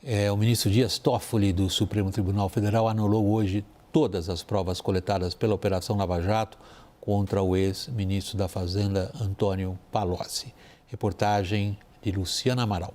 O ministro Dias Toffoli, do Supremo Tribunal Federal, anulou hoje todas as provas coletadas pela Operação Lava Jato contra o ex-ministro da Fazenda, Antônio Palocci. Reportagem de Luciana Amaral.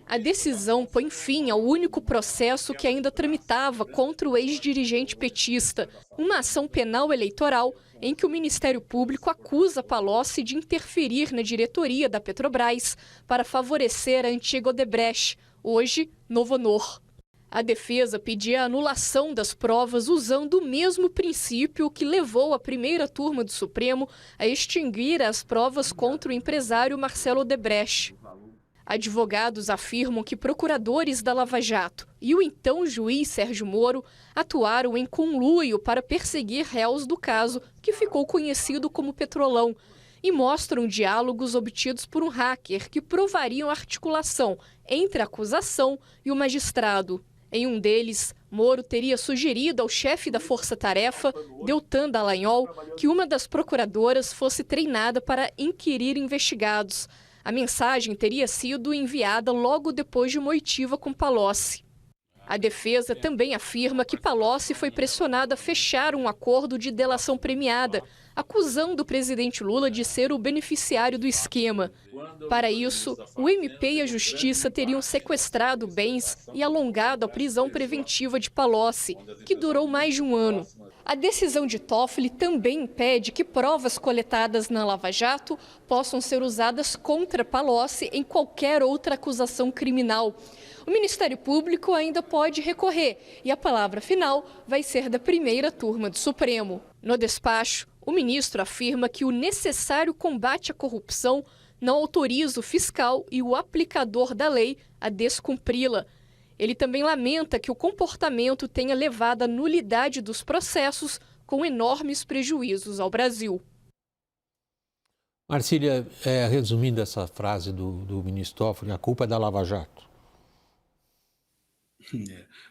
A decisão põe fim ao único processo que ainda tramitava contra o ex-dirigente petista, uma ação penal eleitoral em que o Ministério Público acusa Palocci de interferir na diretoria da Petrobras para favorecer a antiga Odebrecht, hoje Novonor. A defesa pedia a anulação das provas usando o mesmo princípio que levou a primeira turma do Supremo a extinguir as provas contra o empresário Marcelo Odebrecht. Advogados afirmam que procuradores da Lava Jato e o então juiz Sérgio Moro atuaram em conluio para perseguir réus do caso, que ficou conhecido como Petrolão, e mostram diálogos obtidos por um hacker que provariam a articulação entre a acusação e o magistrado. Em um deles, Moro teria sugerido ao chefe da Força-Tarefa, Deltan Dallagnol, que uma das procuradoras fosse treinada para inquirir investigados. A mensagem teria sido enviada logo depois de uma oitiva com Palocci. A defesa também afirma que Palocci foi pressionado a fechar um acordo de delação premiada, acusando o presidente Lula de ser o beneficiário do esquema. Para isso, o MP e a Justiça teriam sequestrado bens e alongado a prisão preventiva de Palocci, que durou mais de um ano. A decisão de Toffoli também impede que provas coletadas na Lava Jato possam ser usadas contra Palocci em qualquer outra acusação criminal. O Ministério Público ainda pode recorrer e a palavra final vai ser da primeira turma do Supremo. No despacho, o ministro afirma que o necessário combate à corrupção não autoriza o fiscal e o aplicador da lei a descumpri-la. Ele também lamenta que o comportamento tenha levado à nulidade dos processos, com enormes prejuízos ao Brasil. Marcília, resumindo essa frase do ministro Toffoli, a culpa é da Lava Jato.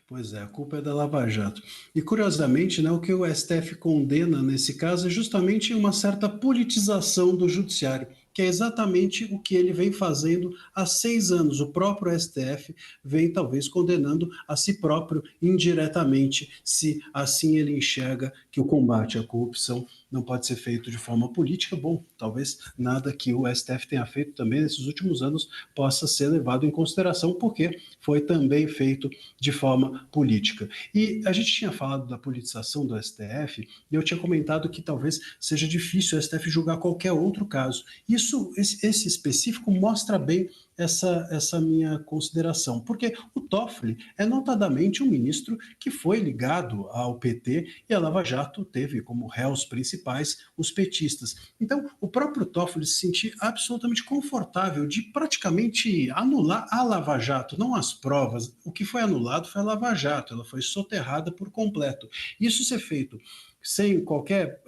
Pois é, a culpa é da Lava Jato. E curiosamente, né, o que o STF condena nesse caso é justamente uma certa politização do judiciário, que é exatamente o que ele vem fazendo há 6 anos. O próprio STF vem talvez condenando a si próprio indiretamente, se assim ele enxerga que o combate à corrupção não pode ser feito de forma política. Bom, talvez nada que o STF tenha feito também nesses últimos anos possa ser levado em consideração, porque foi também feito de forma política. E a gente tinha falado da politização do STF, e eu tinha comentado que talvez seja difícil o STF julgar qualquer outro caso. Esse específico mostra bem essa minha consideração, porque o Toffoli é notadamente um ministro que foi ligado ao PT e a Lava Jato teve como réus principais os petistas. Então, o próprio Toffoli se sentia absolutamente confortável de praticamente anular a Lava Jato, não as provas. O que foi anulado foi a Lava Jato, ela foi soterrada por completo. Isso ser feito sem qualquer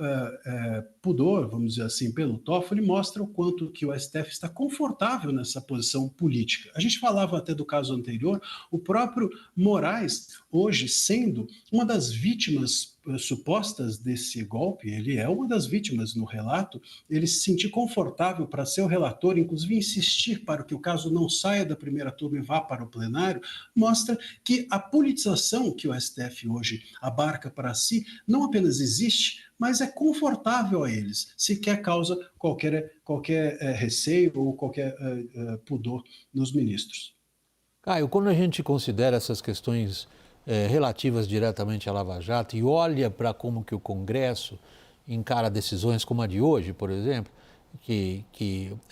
pudor, vamos dizer assim, pelo Toffoli, mostra o quanto que o STF está confortável nessa posição política. A gente falava até do caso anterior, o próprio Moraes, hoje sendo uma das vítimas supostas desse golpe, ele é uma das vítimas no relato, ele se sentir confortável para ser o relator, inclusive insistir para que o caso não saia da primeira turma e vá para o plenário, mostra que a politização que o STF hoje abarca para si não apenas existe, mas é confortável a eles, sequer causa qualquer receio ou qualquer pudor nos ministros. Caio, quando a gente considera essas questões relativas diretamente à Lava Jato e olha para como que o Congresso encara decisões como a de hoje, por exemplo, que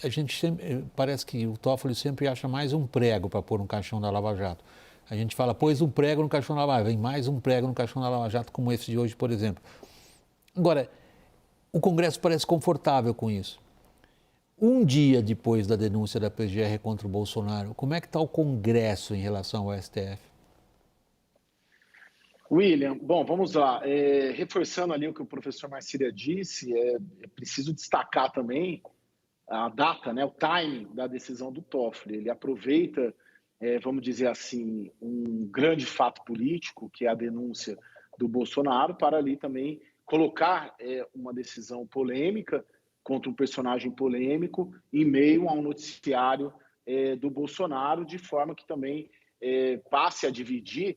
a gente sempre, parece que o Toffoli sempre acha mais um prego para pôr no caixão da Lava Jato. A gente fala, pôs um prego no caixão da Lava Jato, vem mais um prego no caixão da Lava Jato, como esse de hoje, por exemplo. Agora, o Congresso parece confortável com isso. Um dia depois da denúncia da PGR contra o Bolsonaro, como é que está o Congresso em relação ao STF? William, bom, vamos lá. Reforçando ali o que o professor Marcília disse, é preciso destacar também a data, né, o timing da decisão do Toffoli. Ele aproveita, vamos dizer assim, um grande fato político, que é a denúncia do Bolsonaro, para ali também colocar uma decisão polêmica contra um personagem polêmico em meio a um noticiário do Bolsonaro, de forma que também passe a dividir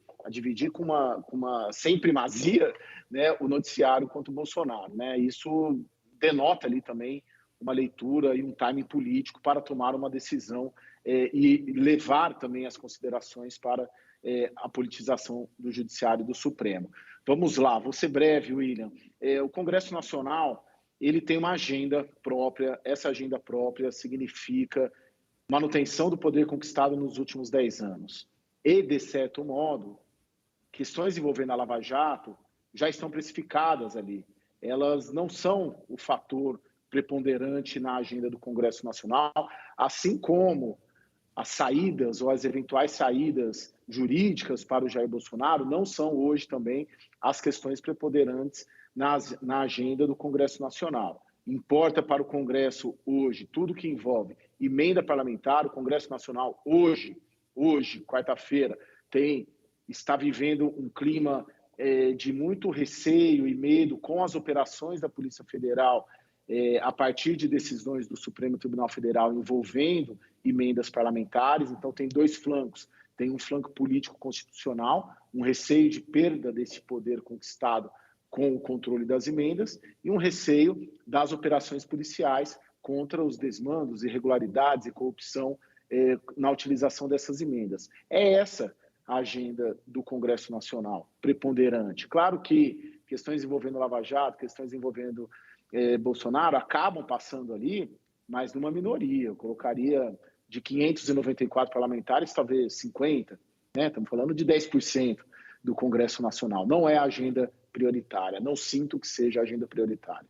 com uma sem primazia, né, o noticiário contra o Bolsonaro, né? Isso denota ali também uma leitura e um timing político para tomar uma decisão e levar também as considerações para a politização do Judiciário e do Supremo. Vamos lá, vou ser breve, William. O Congresso Nacional, ele tem uma agenda própria, essa agenda própria significa manutenção do poder conquistado nos últimos 10 anos. E, de certo modo, questões envolvendo a Lava Jato já estão precificadas ali. Elas não são o fator preponderante na agenda do Congresso Nacional, assim como as saídas ou as eventuais saídas jurídicas para o Jair Bolsonaro não são hoje também as questões preponderantes na agenda do Congresso Nacional. Importa para o Congresso hoje tudo que envolve emenda parlamentar. O Congresso Nacional hoje, quarta-feira, está vivendo um clima de muito receio e medo com as operações da Polícia Federal a partir de decisões do Supremo Tribunal Federal envolvendo emendas parlamentares. Então, tem dois flancos. Tem um flanco político-constitucional, um receio de perda desse poder conquistado com o controle das emendas, e um receio das operações policiais contra os desmandos, irregularidades e corrupção na utilização dessas emendas. É essa a agenda do Congresso Nacional, preponderante. Claro que questões envolvendo Lava Jato, questões envolvendo Bolsonaro acabam passando ali, mas numa minoria. Eu colocaria de 594 parlamentares, talvez 50, né? Estamos falando de 10% do Congresso Nacional. Não é a agenda prioritária, não sinto que seja a agenda prioritária.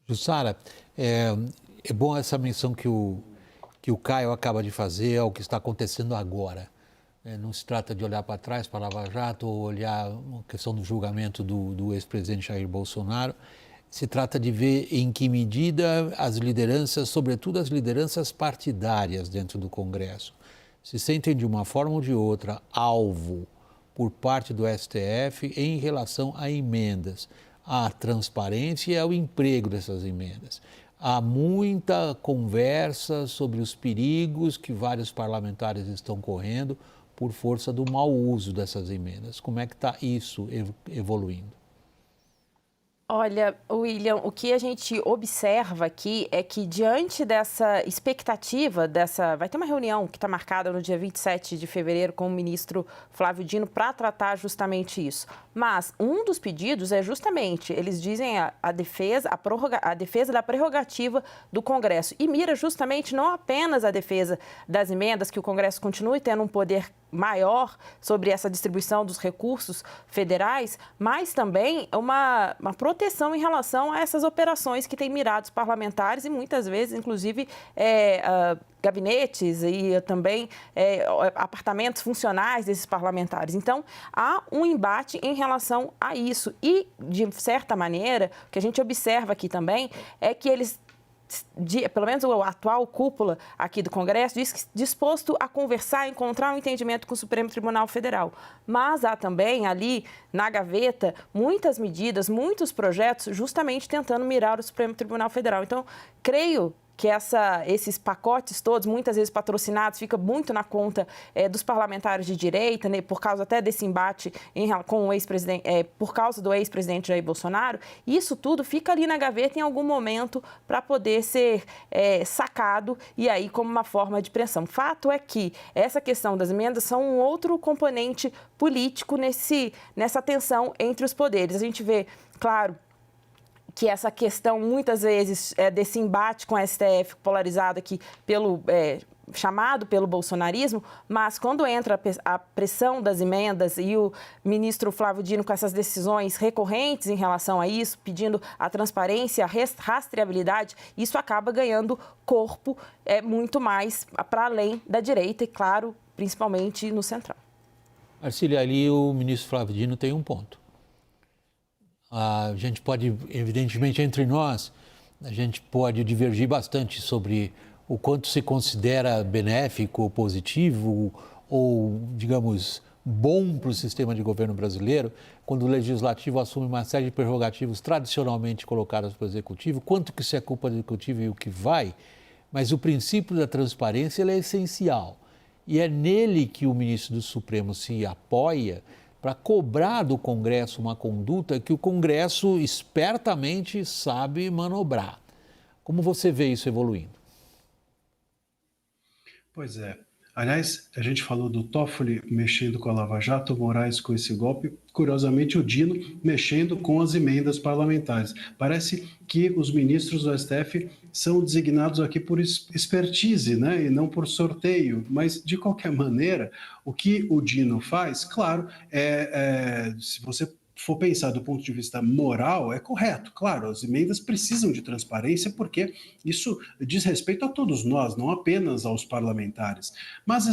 Jussara, é bom essa menção que o Caio acaba de fazer ao que está acontecendo agora. Não se trata de olhar para trás, para a Lava Jato, ou olhar a questão do julgamento do ex-presidente Jair Bolsonaro. Se trata de ver em que medida as lideranças, sobretudo as lideranças partidárias dentro do Congresso, se sentem de uma forma ou de outra alvo por parte do STF em relação a emendas, à transparência e ao emprego dessas emendas. Há muita conversa sobre os perigos que vários parlamentares estão correndo por força do mau uso dessas emendas. Como é que está isso evoluindo? Olha, William, o que a gente observa aqui é que, diante dessa expectativa, vai ter uma reunião que está marcada no dia 27 de fevereiro com o ministro Flávio Dino para tratar justamente isso. Mas um dos pedidos é justamente, eles dizem a defesa da prerrogativa do Congresso e mira justamente não apenas a defesa das emendas, que o Congresso continue tendo um poder maior sobre essa distribuição dos recursos federais, mas também uma proteção em relação a essas operações que têm mirado os parlamentares e muitas vezes, inclusive, gabinetes e também apartamentos funcionais desses parlamentares. Então, há um embate em relação a isso e, de certa maneira, o que a gente observa aqui também é que eles, pelo menos a atual cúpula aqui do Congresso, diz que disposto a conversar, encontrar um entendimento com o Supremo Tribunal Federal. Mas há também ali na gaveta muitas medidas, muitos projetos justamente tentando mirar o Supremo Tribunal Federal. Então, creio que esses pacotes todos, muitas vezes patrocinados, fica muito na conta dos parlamentares de direita, né, por causa até desse embate com o ex-presidente, por causa do ex-presidente Jair Bolsonaro. Isso tudo fica ali na gaveta em algum momento para poder ser sacado e aí como uma forma de pressão. Fato é que essa questão das emendas são um outro componente político nessa tensão entre os poderes. A gente vê, claro, que essa questão, muitas vezes, desse embate com o STF polarizado aqui chamado pelo bolsonarismo, mas quando entra a pressão das emendas e o ministro Flávio Dino com essas decisões recorrentes em relação a isso, pedindo a transparência, a rastreabilidade, isso acaba ganhando corpo muito mais para além da direita e, claro, principalmente no central. Arcília, ali o ministro Flávio Dino tem um ponto. A gente pode, evidentemente, entre nós, a gente pode divergir bastante sobre o quanto se considera benéfico, positivo ou, digamos, bom para o sistema de governo brasileiro, quando o Legislativo assume uma série de prerrogativas tradicionalmente colocadas para o Executivo, quanto que isso é culpa do Executivo e o que vai, mas o princípio da transparência ele é essencial. e é nele que o ministro do Supremo se apoia para cobrar do Congresso uma conduta que o Congresso espertamente sabe manobrar. Como você vê isso evoluindo? Pois é. Aliás, a gente falou do Toffoli mexendo com a Lava Jato, o Moraes com esse golpe, curiosamente o Dino mexendo com as emendas parlamentares. Parece que os ministros do STF são designados aqui por expertise, né, e não por sorteio, mas de qualquer maneira, o que o Dino faz, claro, se você for pensar do ponto de vista moral, é correto. Claro, as emendas precisam de transparência porque isso diz respeito a todos nós, não apenas aos parlamentares. Mas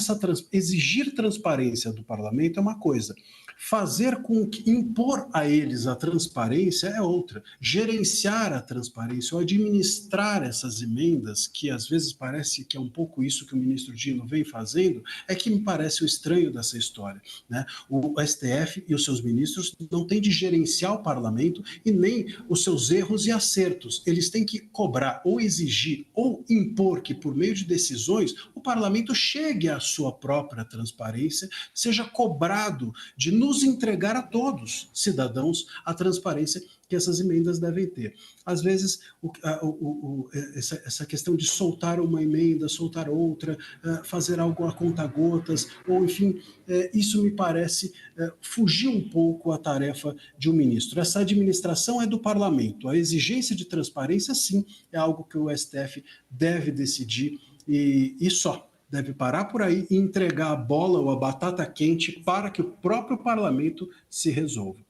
exigir transparência do parlamento é uma coisa. Fazer com que impor a eles a transparência é outra. Gerenciar a transparência ou administrar essas emendas, que às vezes parece que é um pouco isso que o ministro Dino vem fazendo, é que me parece o estranho dessa história, né? O STF e os seus ministros não têm de gerenciar o parlamento e nem os seus erros e acertos. Eles têm que cobrar ou exigir ou impor que, por meio de decisões, o parlamento chegue à sua própria transparência, seja cobrado de nos entregar a todos, cidadãos, a transparência que essas emendas devem ter. Às vezes, essa questão de soltar uma emenda, soltar outra, fazer algo a conta-gotas, ou enfim, isso me parece fugir um pouco a tarefa de um ministro. Essa administração é do parlamento. A exigência de transparência, sim, é algo que o STF deve decidir e só. Deve parar por aí e entregar a bola ou a batata quente para que o próprio parlamento se resolva.